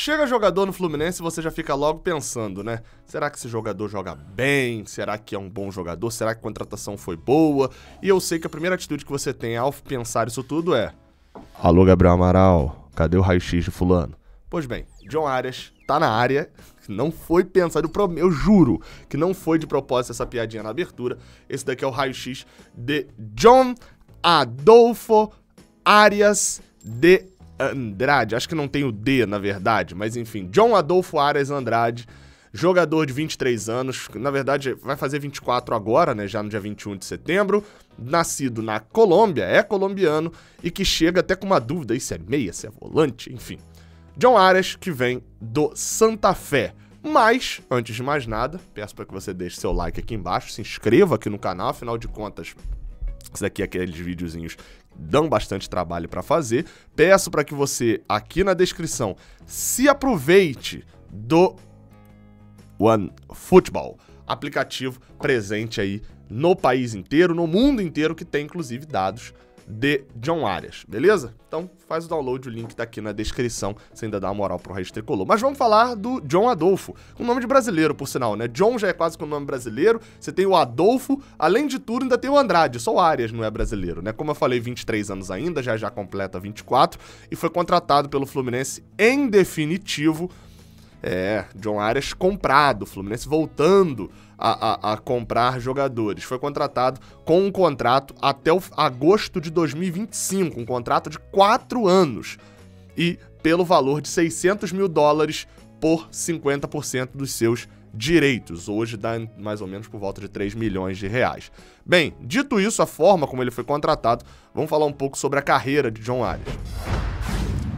Chega jogador no Fluminense e você já fica logo pensando, né? Será que esse jogador joga bem? Será que é um bom jogador? Será que a contratação foi boa? E eu sei que a primeira atitude que você tem ao pensar isso tudo é: alô, Gabriel Amaral, cadê o raio-x de fulano? Pois bem, John Arias tá na área, não foi pensado, eu juro que não foi de propósito essa piadinha na abertura. Esse daqui é o raio-x de John Adolfo Arias de Andrade. Acho que não tem o D, na verdade, mas enfim, John Adolfo Arias Andrade, jogador de 23 anos, na verdade vai fazer 24 agora, né, já no dia 21 de setembro, nascido na Colômbia, é colombiano, e que chega até com uma dúvida aí se é meia, se é volante, enfim. John Arias, que vem do Santa Fé. Mas, antes de mais nada, peço para que você deixe seu like aqui embaixo, se inscreva aqui no canal, afinal de contas, isso daqui é aqueles videozinhos dão bastante trabalho para fazer. Peço para que você, aqui na descrição, se aproveite do OneFootball, aplicativo presente aí no país inteiro, no mundo inteiro, que tem inclusive dados de John Arias, beleza? Então faz o download, o link tá aqui na descrição, você ainda dá uma moral pro Raiz Tricolor. Mas vamos falar do John Adolfo, um nome de brasileiro, por sinal, né? John já é quase que um nome brasileiro, você tem o Adolfo, além de tudo ainda tem o Andrade, só o Arias não é brasileiro, né? Como eu falei, 23 anos ainda, já completa 24, e foi contratado pelo Fluminense em definitivo. John Arias comprado, Fluminense voltando a comprar jogadores. Foi contratado com um contrato até agosto de 2025, um contrato de 4 anos. E pelo valor de $600 mil por 50% dos seus direitos. Hoje dá mais ou menos por volta de 3 milhões de reais. Bem, dito isso, a forma como ele foi contratado, vamos falar um pouco sobre a carreira de John Arias.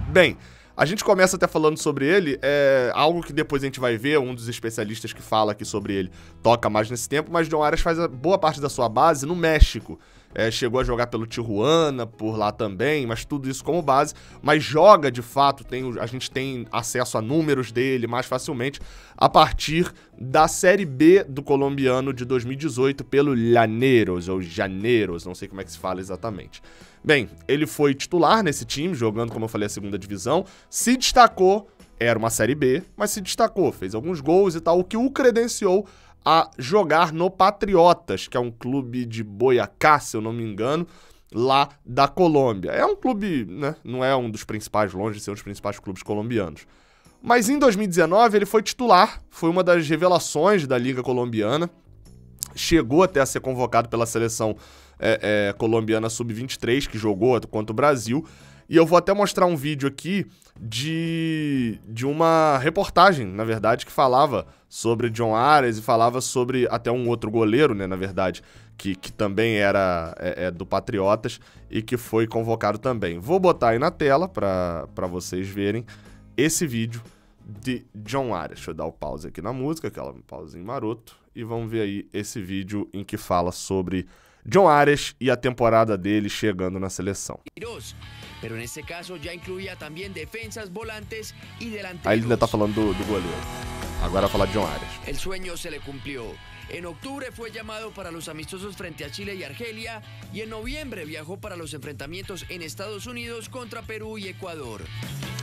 Bem, a gente começa até falando sobre ele, algo que depois a gente vai ver, um dos especialistas que fala aqui sobre ele toca mais nesse tempo, mas John Arias faz a boa parte da sua base no México. Chegou a jogar pelo Tijuana, por lá também, mas tudo isso como base, mas joga de fato, a gente tem acesso a números dele mais facilmente a partir da Série B do colombiano de 2018 pelo Llaneros, ou Janeiros, não sei como é que se fala exatamente. Bem, ele foi titular nesse time, jogando, como eu falei, a segunda divisão, se destacou, era uma Série B, mas se destacou, fez alguns gols e tal, o que o credenciou a jogar no Patriotas, que é um clube de Boyacá, se eu não me engano, lá da Colômbia. É um clube, né, não é um dos principais, longe de ser um dos principais clubes colombianos. Mas em 2019 ele foi titular, foi uma das revelações da Liga Colombiana, chegou até a ser convocado pela seleção colombiana sub-23, que jogou contra o Brasil, e eu vou até mostrar um vídeo aqui de uma reportagem, na verdade, que falava sobre John Arias e falava sobre até um outro goleiro, né, na verdade, que também era do Patriotas e que foi convocado também. Vou botar aí na tela para vocês verem esse vídeo de John Arias. Deixa eu dar o pause aqui na música, aquela pausinho maroto, e vamos ver aí esse vídeo em que fala sobre John Arias e a temporada dele chegando na seleção. Pero en este caso ya incluía también defensas, volantes y delanteros. Aí ele ainda tá falando do goleiro. Agora vai falar de John Arias. El sueño se le cumplió. En octubre fue llamado para los amistosos frente a Chile y Argelia y en noviembre viajó para los enfrentamientos en Estados Unidos contra Perú y Ecuador.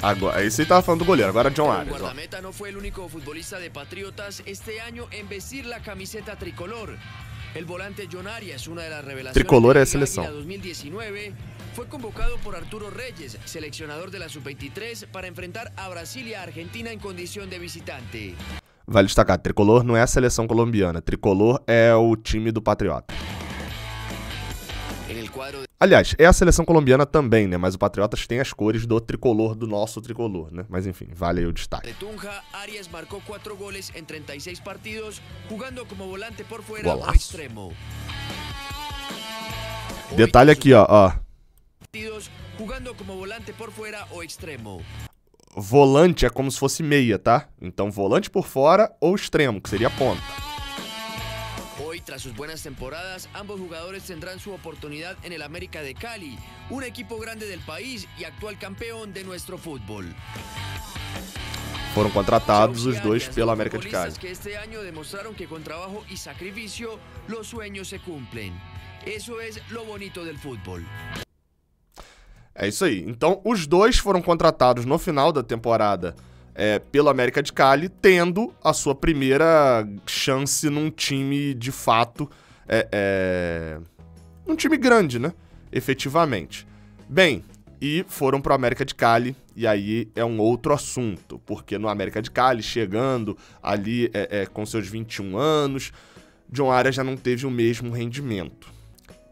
Agora, esse aí tava falando do goleiro, agora John Arias. El guardameta no fue el único futbolista de Patriotas este año en vestir la camiseta tricolor. El volante John Arias, una de las revelaciones tricolor de é a seleção. 2019, fue convocado por Arturo Reyes, seleccionador de la Sub-23, para enfrentar a Brasil y a Argentina en condición de visitante. Vale destacar, tricolor não é a seleção colombiana, tricolor é o time do Patriota. Aliás, é a seleção colombiana também, né? Mas o Patriotas tem as cores do tricolor, do nosso tricolor, né? Mas enfim, vale aí o destaque. De Tunja, Arias marcou 4 goles em 36 partidos, jogando como volante por fora ou extremo. Detalhe aqui, ó. Jogando como volante por fora ou extremo. Volante é como se fosse meia, tá? Então volante por fora ou extremo, que seria ponta. Hoy, tras sus buenas temporadas, ambos jugadores tendrán su oportunidad en el América de Cali, un equipo grande del país y actual campeón de nuestro fútbol. Foram contratados os dois pela América de Cali. Que este año demostraron que con trabajo y sacrificio los sueños se cumplen. Eso es lo bonito del fútbol. É isso aí. Então, os dois foram contratados no final da temporada pelo América de Cali, tendo a sua primeira chance num time de fato, um time grande, né? Efetivamente. Bem, e foram pro América de Cali, e aí é um outro assunto, porque no América de Cali, chegando ali com seus 21 anos, John Arias já não teve o mesmo rendimento.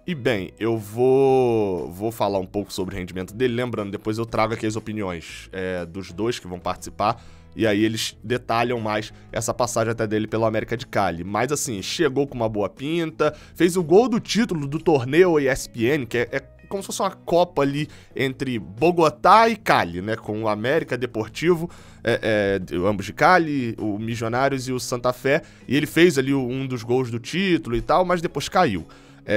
E bem, eu vou falar um pouco sobre o rendimento dele, lembrando, depois eu trago aqui as opiniões dos dois que vão participar, e aí eles detalham mais essa passagem até dele pelo América de Cali. Mas assim, chegou com uma boa pinta, fez o gol do título do torneio ESPN, que é como se fosse uma copa ali entre Bogotá e Cali, né? Com o América Deportivo, ambos de Cali, o Milionários e o Santa Fé, e ele fez ali um dos gols do título e tal, mas depois caiu.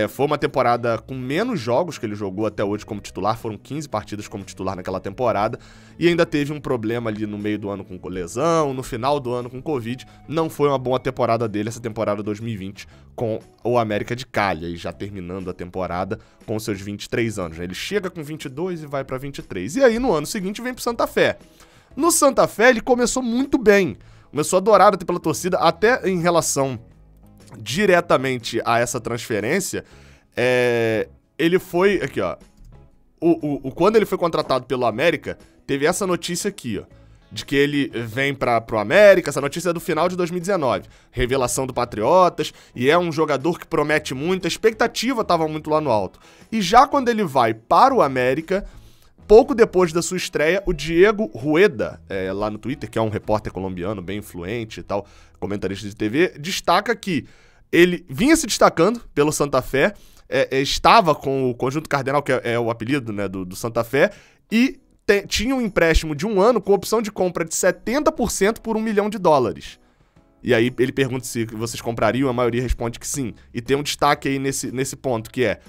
Foi uma temporada com menos jogos que ele jogou até hoje como titular, foram 15 partidas como titular naquela temporada, e ainda teve um problema ali no meio do ano com lesão, no final do ano com Covid. Não foi uma boa temporada dele, essa temporada 2020, com o América de Cali, aí já terminando a temporada com seus 23 anos. Ele chega com 22 e vai pra 23. E aí no ano seguinte vem pro Santa Fé. No Santa Fé ele começou muito bem, começou adorado pela torcida, até em relação diretamente a essa transferência, ele foi, aqui ó, quando ele foi contratado pelo América, teve essa notícia aqui, ó, de que ele vem pro América. Essa notícia é do final de 2019, revelação do Patriotas, e é um jogador que promete muito, a expectativa tava muito lá no alto. E já quando ele vai para o América, pouco depois da sua estreia, o Diego Rueda, lá no Twitter, que é um repórter colombiano bem influente e tal, comentarista de TV, destaca que ele vinha se destacando pelo Santa Fé, estava com o Conjunto Cardenal, que é o apelido, né, do Santa Fé, e tinha um empréstimo de 1 ano com opção de compra de 70% por $1 milhão. E aí ele pergunta se vocês comprariam, a maioria responde que sim. E tem um destaque aí nesse ponto, que é: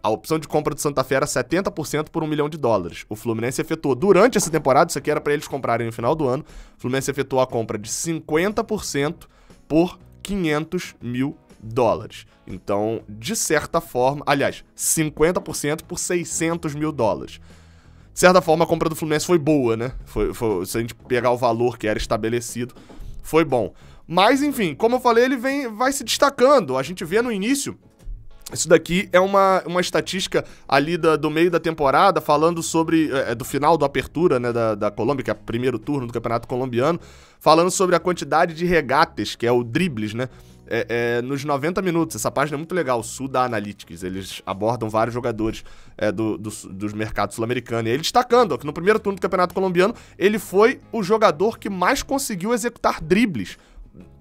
a opção de compra do Santa Fé era 70% por $1 milhão. O Fluminense efetuou durante essa temporada, isso aqui era para eles comprarem no final do ano, o Fluminense efetuou a compra de 50% por $500 mil. Então, de certa forma, aliás, 50% por $600 mil. De certa forma, a compra do Fluminense foi boa, né? Se a gente pegar o valor que era estabelecido, foi bom. Mas, enfim, como eu falei, ele vai se destacando. A gente vê no início. Isso daqui é uma estatística ali do meio da temporada, falando sobre, do final da apertura, né, da Colômbia, que é o primeiro turno do Campeonato Colombiano, falando sobre a quantidade de regates, que é o dribles, né, nos 90 minutos. Essa página é muito legal, Suda Analytics, eles abordam vários jogadores dos mercados sul-americanos. E ele destacando, ó, que no primeiro turno do Campeonato Colombiano, ele foi o jogador que mais conseguiu executar dribles,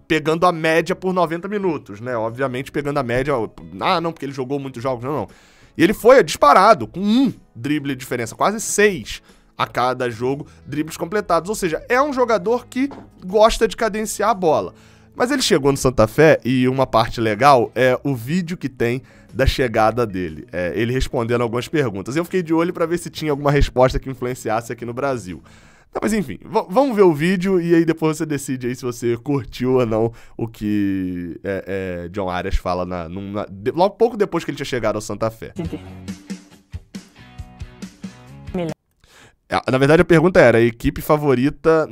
pegando a média por 90 minutos, né? Obviamente pegando a média, não, porque ele jogou muitos jogos, não. E ele foi disparado, com 1 drible de diferença, quase 6 a cada jogo, dribles completados. Ou seja, é um jogador que gosta de cadenciar a bola. Mas ele chegou no Santa Fé e uma parte legal é o vídeo que tem da chegada dele. Ele respondendo algumas perguntas. Eu fiquei de olho para ver se tinha alguma resposta que influenciasse aqui no Brasil. Mas enfim, vamos ver o vídeo e aí depois você decide aí se você curtiu ou não o que John Arias fala logo pouco depois que ele tinha chegado ao Santa Fé. Na verdade a pergunta era a equipe favorita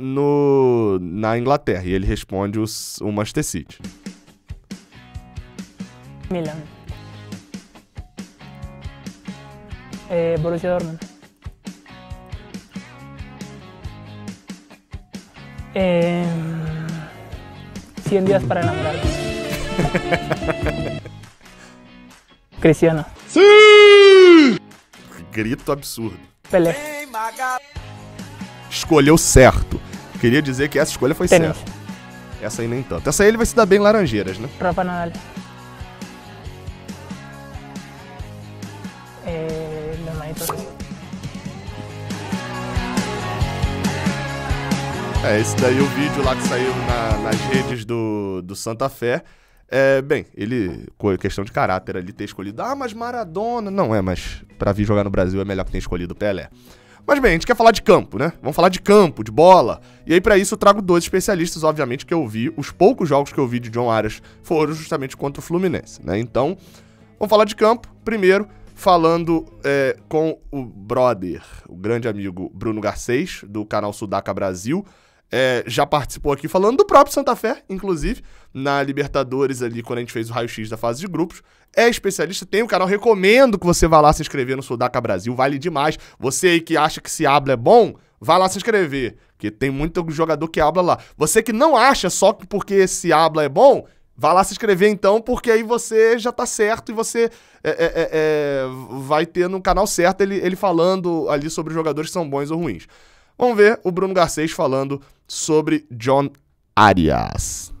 na Inglaterra, e ele responde o Manchester City. Milan. Borussia Dortmund. 100 días para enamorarte. Cristiano. Sim! Grito absurdo. Pelé. Escolheu certo. Queria dizer que essa escolha foi Tênis. certa. Essa aí nem tanto. Essa aí ele vai se dar bem em Laranjeiras, né? Rafa Nadal. Leonardo. Esse daí é o vídeo lá que saiu nas redes do Santa Fé. Bem, ele, questão de caráter ali, ter escolhido, mas Maradona. Não, mas pra vir jogar no Brasil é melhor que ter escolhido o Pelé. Mas bem, a gente quer falar de campo, né? Vamos falar de campo, de bola. E aí pra isso eu trago 2 especialistas, obviamente, que eu vi. Os poucos jogos que eu vi de John Arias foram justamente contra o Fluminense, né? Então, vamos falar de campo. Primeiro, falando com o brother, o grande amigo Bruno Garcês, do canal Sudaca Brasil. já participou aqui falando do próprio Santa Fé, inclusive, na Libertadores ali, quando a gente fez o raio-x da fase de grupos. É especialista, tem o canal, recomendo que você vá lá se inscrever no Sudaca Brasil, vale demais. Você aí que acha que esse habla é bom, vá lá se inscrever, porque tem muito jogador que habla lá. Você que não acha só porque esse habla é bom, vá lá se inscrever então, porque aí você já tá certo e você vai ter no canal certo ele falando ali sobre os jogadores que são bons ou ruins. Vamos ver o Bruno Garcês falando sobre John Arias.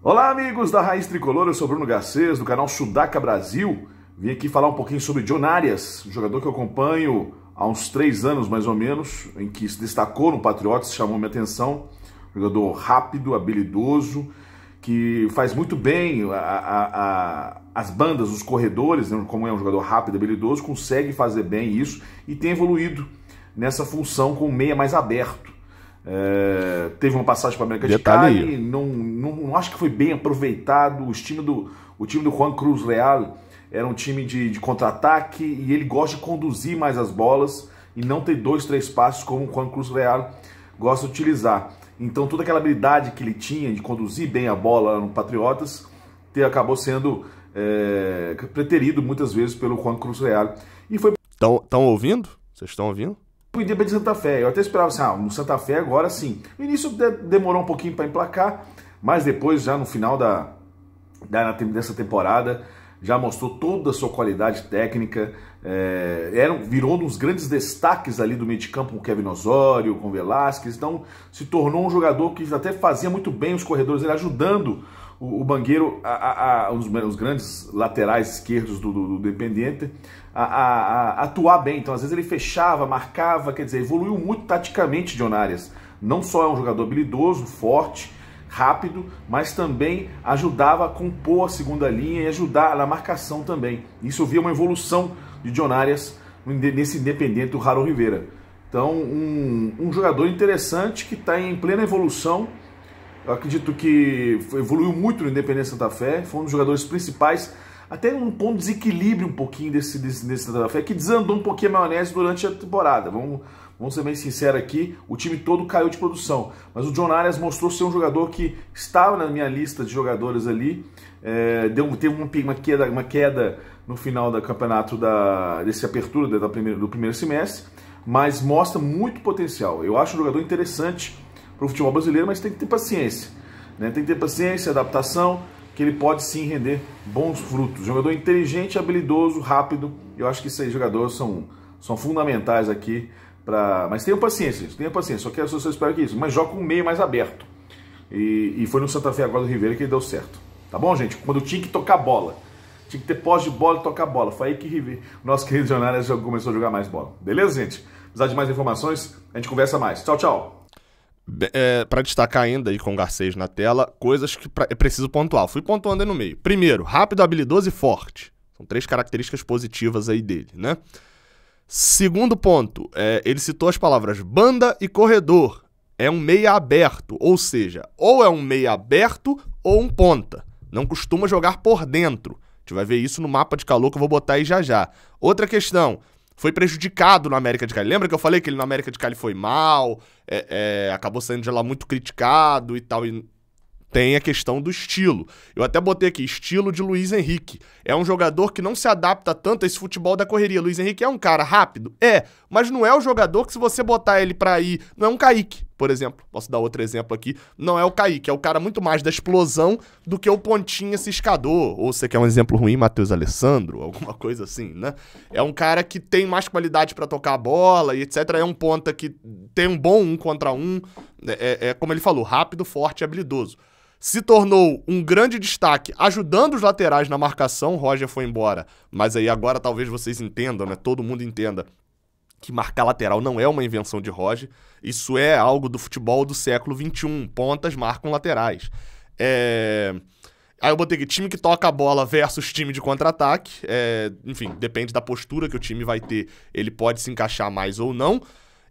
Olá, amigos da Raiz Tricolor, eu sou Bruno Garcês, do canal Sudaca Brasil. Vim aqui falar um pouquinho sobre John Arias, um jogador que eu acompanho há uns 3 anos, mais ou menos, em que se destacou no Patriotas, chamou minha atenção. Jogador rápido, habilidoso, que faz muito bem as bandas, os corredores, né? Como é um jogador rápido, habilidoso, consegue fazer bem isso e tem evoluído nessa função com o meia mais aberto. Teve uma passagem para a América de Cali, não acho que foi bem aproveitado. O time do Juan Cruz Real era um time de contra-ataque e ele gosta de conduzir mais as bolas e não ter 2, 3 passos como o Juan Cruz Real gosta de utilizar. Então toda aquela habilidade que ele tinha de conduzir bem a bola no Patriotas acabou sendo preterido muitas vezes pelo Juan Cruz Real. E foi... Estão ouvindo? Vocês estão ouvindo? O Independente de Santa Fé, eu até esperava assim, no Santa Fé agora sim. No início demorou um pouquinho para emplacar, mas depois, já no final dessa temporada, já mostrou toda a sua qualidade técnica, virou um dos grandes destaques ali do meio de campo com o Kevin Osório, com o Velasquez, então se tornou um jogador que até fazia muito bem os corredores, ele ajudando o Bangueiro, os grandes laterais esquerdos do Independiente, a atuar bem. Então às vezes ele fechava, marcava, quer dizer, evoluiu muito taticamente John Arias. Não só é um jogador habilidoso, forte, rápido, mas também ajudava a compor a segunda linha e ajudar na marcação também. Isso eu via uma evolução de John Arias nesse Independiente do Harold Rivera. Então um jogador interessante que está em plena evolução. Eu acredito que evoluiu muito no Independente Santa Fé, foi um dos jogadores principais, até um ponto de desequilíbrio um pouquinho desse Santa Fé, que desandou um pouquinho a maionese durante a temporada. Vamos ser bem sinceros aqui, o time todo caiu de produção. Mas o John Arias mostrou ser um jogador que estava na minha lista de jogadores ali, teve uma queda no final do campeonato, dessa apertura do primeiro semestre, mas mostra muito potencial. Eu acho um jogador interessante para o futebol brasileiro, mas tem que ter paciência, né? Tem que ter paciência, adaptação, que ele pode sim render bons frutos. Jogador inteligente, habilidoso, rápido. Eu acho que esses jogadores são fundamentais aqui. Mas tenham paciência, gente, tenham paciência. Só que eu espero que isso. Mas joga com um meio mais aberto. E foi no Santa Fé agora do Ribeira que ele deu certo. Tá bom, gente? Quando tinha que tocar bola. Tinha que ter posse de bola e tocar bola. Foi aí que o nosso querido John Arias começou a jogar mais bola. Beleza, gente? Precisar de mais informações, a gente conversa mais. Tchau, tchau. Para destacar ainda aí com o Garcês na tela, coisas que é preciso pontuar. Fui pontuando aí no meio. Primeiro, rápido, habilidoso e forte. São 3 características positivas aí dele, né? Segundo ponto, ele citou as palavras banda e corredor. É um meia aberto, ou seja, ou é um meia aberto ou um ponta. Não costuma jogar por dentro. A gente vai ver isso no mapa de calor que eu vou botar aí já já. Outra questão, foi prejudicado no América de Cali. Lembra que eu falei que ele no América de Cali foi mal, acabou saindo de lá muito criticado e tal, e tem a questão do estilo. Eu até botei aqui, estilo de Luiz Henrique. É um jogador que não se adapta tanto a esse futebol da correria. Luiz Henrique é um cara rápido? Mas não é o jogador que se você botar ele pra ir... Não é um Kaique, por exemplo. Posso dar outro exemplo aqui. Não é o Kaique, é o cara muito mais da explosão do que o pontinha ciscador. Ou você quer um exemplo ruim, Matheus Alessandro? Alguma coisa assim, né? É um cara que tem mais qualidade pra tocar a bola e etc. É um ponta que tem um bom 1 contra 1. Como ele falou, rápido, forte e habilidoso. Se tornou um grande destaque ajudando os laterais na marcação. Roger foi embora, mas aí agora talvez vocês entendam, né? Todo mundo entenda que marcar lateral não é uma invenção de Roger. Isso é algo do futebol do século XXI. Pontas marcam laterais. Aí eu botei aqui, time que toca a bola versus time de contra-ataque. Enfim, depende da postura que o time vai ter. Ele pode se encaixar mais ou não.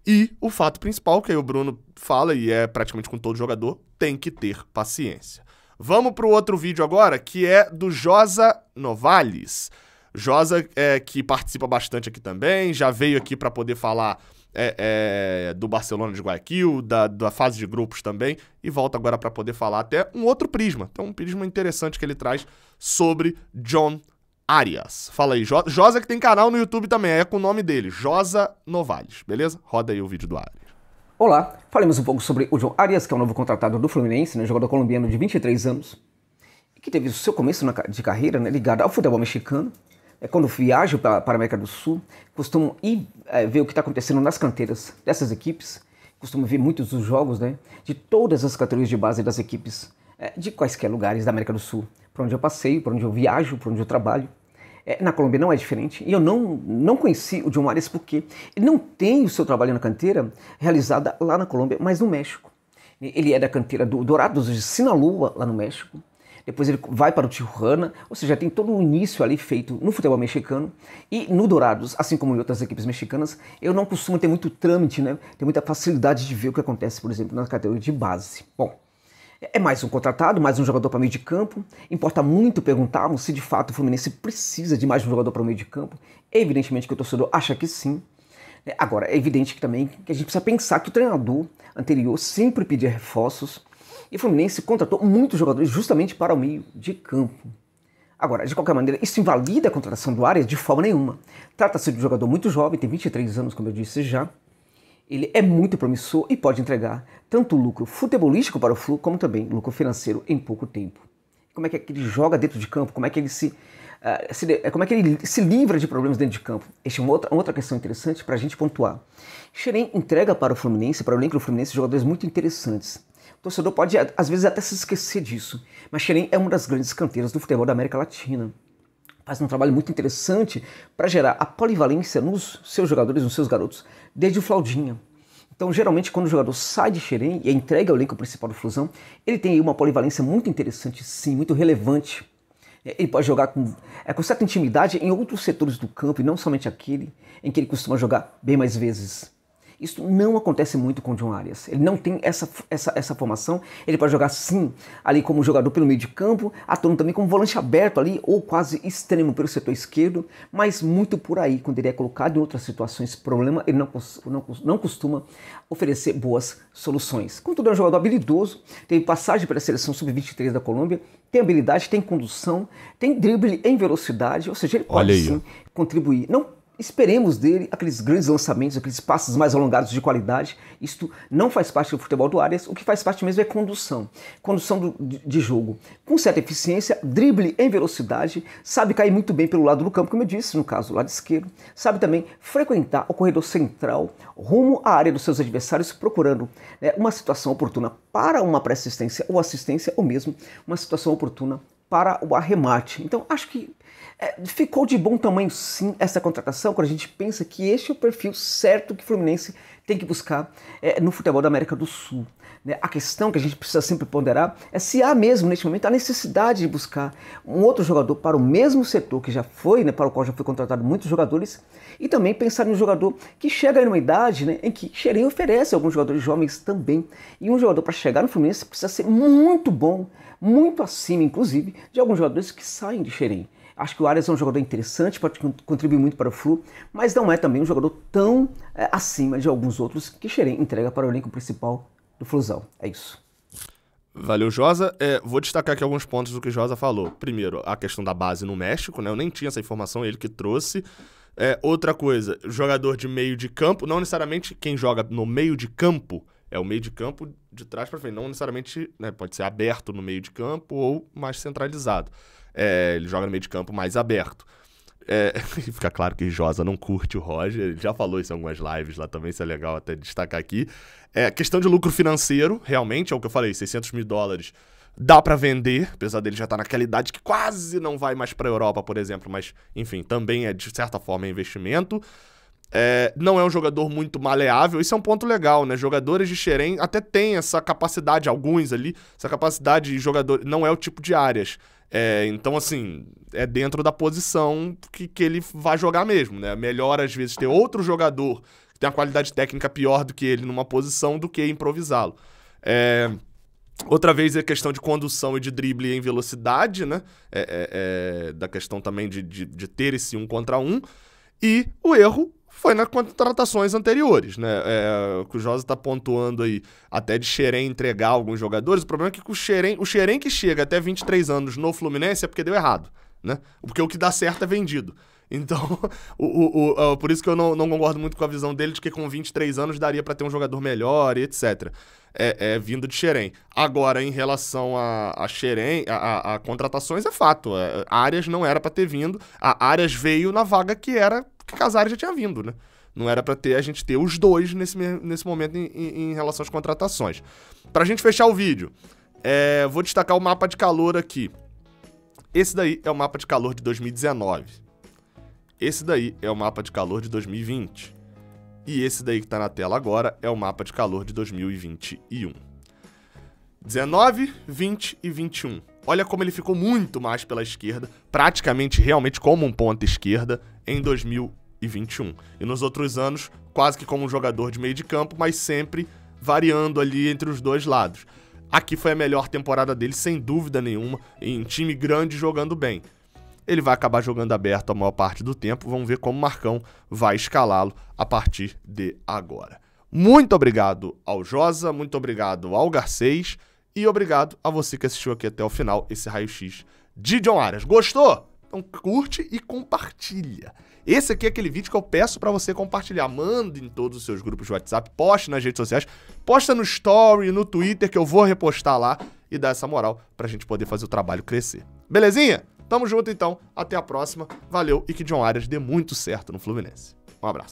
E o fato principal, que aí o Bruno fala, e é praticamente com todo jogador, tem que ter paciência. Vamos para o outro vídeo agora, que é do Josa Novales. Josa, que participa bastante aqui também, já veio aqui para poder falar do Barcelona de Guayaquil, da fase de grupos também, e volta agora para poder falar até um outro prisma. Então, um prisma interessante que ele traz sobre John Arias. Fala aí, Josa, que tem canal no YouTube também, é com o nome dele, Josa Novales, beleza? Roda aí o vídeo do Arias. Olá, falemos um pouco sobre o John Arias, que é o novo contratado do Fluminense, né, jogador colombiano de 23 anos, que teve o seu começo de carreira, né, ligado ao futebol mexicano. Quando viajo para a América do Sul, costumo ir ver o que está acontecendo nas canteiras dessas equipes, costumo ver muitos dos jogos, né, de todas as categorias de base das equipes de quaisquer lugares da América do Sul, por onde eu passeio, por onde eu viajo, por onde eu trabalho. Na Colômbia não é diferente, e eu não conheci o John Arias porque ele não tem o seu trabalho na canteira realizada lá na Colômbia, mas no México. Ele é da canteira do Dorados de Sinaloa, lá no México. Depois ele vai para o Tijuana, ou seja, tem todo o início ali feito no futebol mexicano. E no Dorados, assim como em outras equipes mexicanas, eu não costumo ter muito trâmite, né? Ter muita facilidade de ver o que acontece, por exemplo, na categoria de base. Bom, é mais um contratado, mais um jogador para meio de campo. Importa muito perguntarmos se de fato o Fluminense precisa de mais um jogador para o meio de campo. Evidentemente que o torcedor acha que sim. Agora, é evidente que também que a gente precisa pensar que o treinador anterior sempre pedia reforços. E o Fluminense contratou muitos jogadores justamente para o meio de campo. Agora, de qualquer maneira, isso invalida a contratação do Arias de forma nenhuma. Trata-se de um jogador muito jovem, tem 23 anos, como eu disse já. Ele é muito promissor e pode entregar tanto lucro futebolístico para o Flu, como também lucro financeiro em pouco tempo. Como é que ele joga dentro de campo? Como é que ele se livra de problemas dentro de campo? Esta é uma outra questão interessante para a gente pontuar. Xerém entrega para o Fluminense, para o elenco do Fluminense, jogadores muito interessantes. O torcedor pode, às vezes, até se esquecer disso, mas Xerém é uma das grandes canteiras do futebol da América Latina. Faz um trabalho muito interessante para gerar a polivalência nos seus jogadores, nos seus garotos, desde o Flaudinha. Então, geralmente, quando o jogador sai de Xerém e entrega ao elenco principal do Flusão, ele tem aí uma polivalência muito interessante, sim, muito relevante. Ele pode jogar com certa intimidade em outros setores do campo e não somente aquele em que ele costuma jogar bem mais vezes. Isso não acontece muito com o John Arias. Ele não tem essa formação. Ele pode jogar sim ali como jogador pelo meio de campo, atuando também como volante aberto ali ou quase extremo pelo setor esquerdo, mas muito por aí, quando ele é colocado em outras situações problema, ele não costuma oferecer boas soluções. Contudo, é um jogador habilidoso, teve passagem pela seleção sub-23 da Colômbia, tem habilidade, tem condução, tem drible em velocidade, ou seja, ele pode sim contribuir. Não esperemos dele aqueles grandes lançamentos, aqueles passes mais alongados de qualidade. Isto não faz parte do futebol do Arias. O que faz parte mesmo é condução. Condução de jogo com certa eficiência, drible em velocidade, sabe cair muito bem pelo lado do campo, como eu disse, no caso, o lado esquerdo. Sabe também frequentar o corredor central, rumo à área dos seus adversários, procurando uma situação oportuna para uma pré-assistência ou assistência, ou mesmo uma situação oportuna para o arremate. Então, acho que ficou de bom tamanho, sim, essa contratação, quando a gente pensa que este é o perfil certo que o Fluminense tem que buscar no futebol da América do Sul. A questão que a gente precisa sempre ponderar é se há mesmo, neste momento, a necessidade de buscar um outro jogador para o mesmo setor que já foi, para o qual já foi contratado muitos jogadores, e também pensar em um jogador que chega em uma idade em que Xerém oferece alguns jogadores jovens também. E um jogador para chegar no Fluminense precisa ser muito bom, muito acima, inclusive, de alguns jogadores que saem de Xerém. Acho que o Arias é um jogador interessante, pode contribuir muito para o Flu, mas não é também um jogador tão acima de alguns outros que Xerém entrega para o elenco principal do Flusão. É isso. Valeu, Josa. Vou destacar aqui alguns pontos do que Josa falou. Primeiro, a questão da base no México, né? Eu nem tinha essa informação, ele que trouxe. Outra coisa, jogador de meio de campo, não necessariamente quem joga no meio de campo é o meio de campo de trás para frente, não necessariamente, né, pode ser aberto no meio de campo ou mais centralizado. Ele joga no meio de campo mais aberto. Fica claro que Josa não curte o Roger, ele já falou isso em algumas lives lá também, isso é legal até destacar aqui. Questão de lucro financeiro, realmente, é o que eu falei, $600 mil dá pra vender, apesar dele já estar naquela idade que quase não vai mais pra Europa, por exemplo, mas, enfim, também de certa forma, investimento. Não é um jogador muito maleável, isso é um ponto legal, né? Jogadores de Xerém até têm essa capacidade, alguns ali, essa capacidade de jogador, não é o tipo de Arias. Então, assim, é dentro da posição que ele vai jogar mesmo, né? Melhor, às vezes, ter outro jogador que tem uma qualidade técnica pior do que ele numa posição do que improvisá-lo. Outra vez é a questão de condução e de drible em velocidade, né? Da questão também de ter esse 1 contra 1. E o erro foi nas contratações anteriores, né? O Josa tá pontuando aí até de Xerém entregar alguns jogadores. O problema é que o Xerém que chega até 23 anos no Fluminense é porque deu errado, né? Porque o que dá certo é vendido. Então, por isso que eu não concordo muito com a visão dele de que com 23 anos daria para ter um jogador melhor e etc. Vindo de Xerém. Agora, em relação a Xerém, a contratações, é fato. Arias não era para ter vindo. A Arias veio na vaga que Casares já tinha vindo, né? Não era pra a gente ter os dois nesse momento em relação às contratações. Pra gente fechar o vídeo, vou destacar o mapa de calor aqui. Esse daí é o mapa de calor de 2019. Esse daí é o mapa de calor de 2020. E esse daí que tá na tela agora é o mapa de calor de 2021. 19, 20 e 21. Olha como ele ficou muito mais pela esquerda, praticamente realmente como um ponta esquerda em 2021. E nos outros anos, quase que como um jogador de meio de campo, mas sempre variando ali entre os dois lados. Aqui foi a melhor temporada dele, sem dúvida nenhuma, em time grande jogando bem. Ele vai acabar jogando aberto a maior parte do tempo, vamos ver como o Marcão vai escalá-lo a partir de agora. Muito obrigado ao Josa, muito obrigado ao Garcês e obrigado a você que assistiu aqui até o final esse raio-x de John Arias. Gostou? Então curte e compartilha. Esse aqui é aquele vídeo que eu peço pra você compartilhar. Manda em todos os seus grupos de WhatsApp, poste nas redes sociais, posta no Story, no Twitter, que eu vou repostar lá e dar essa moral pra gente poder fazer o trabalho crescer. Belezinha? Tamo junto então, até a próxima. Valeu e que John Arias dê muito certo no Fluminense. Um abraço.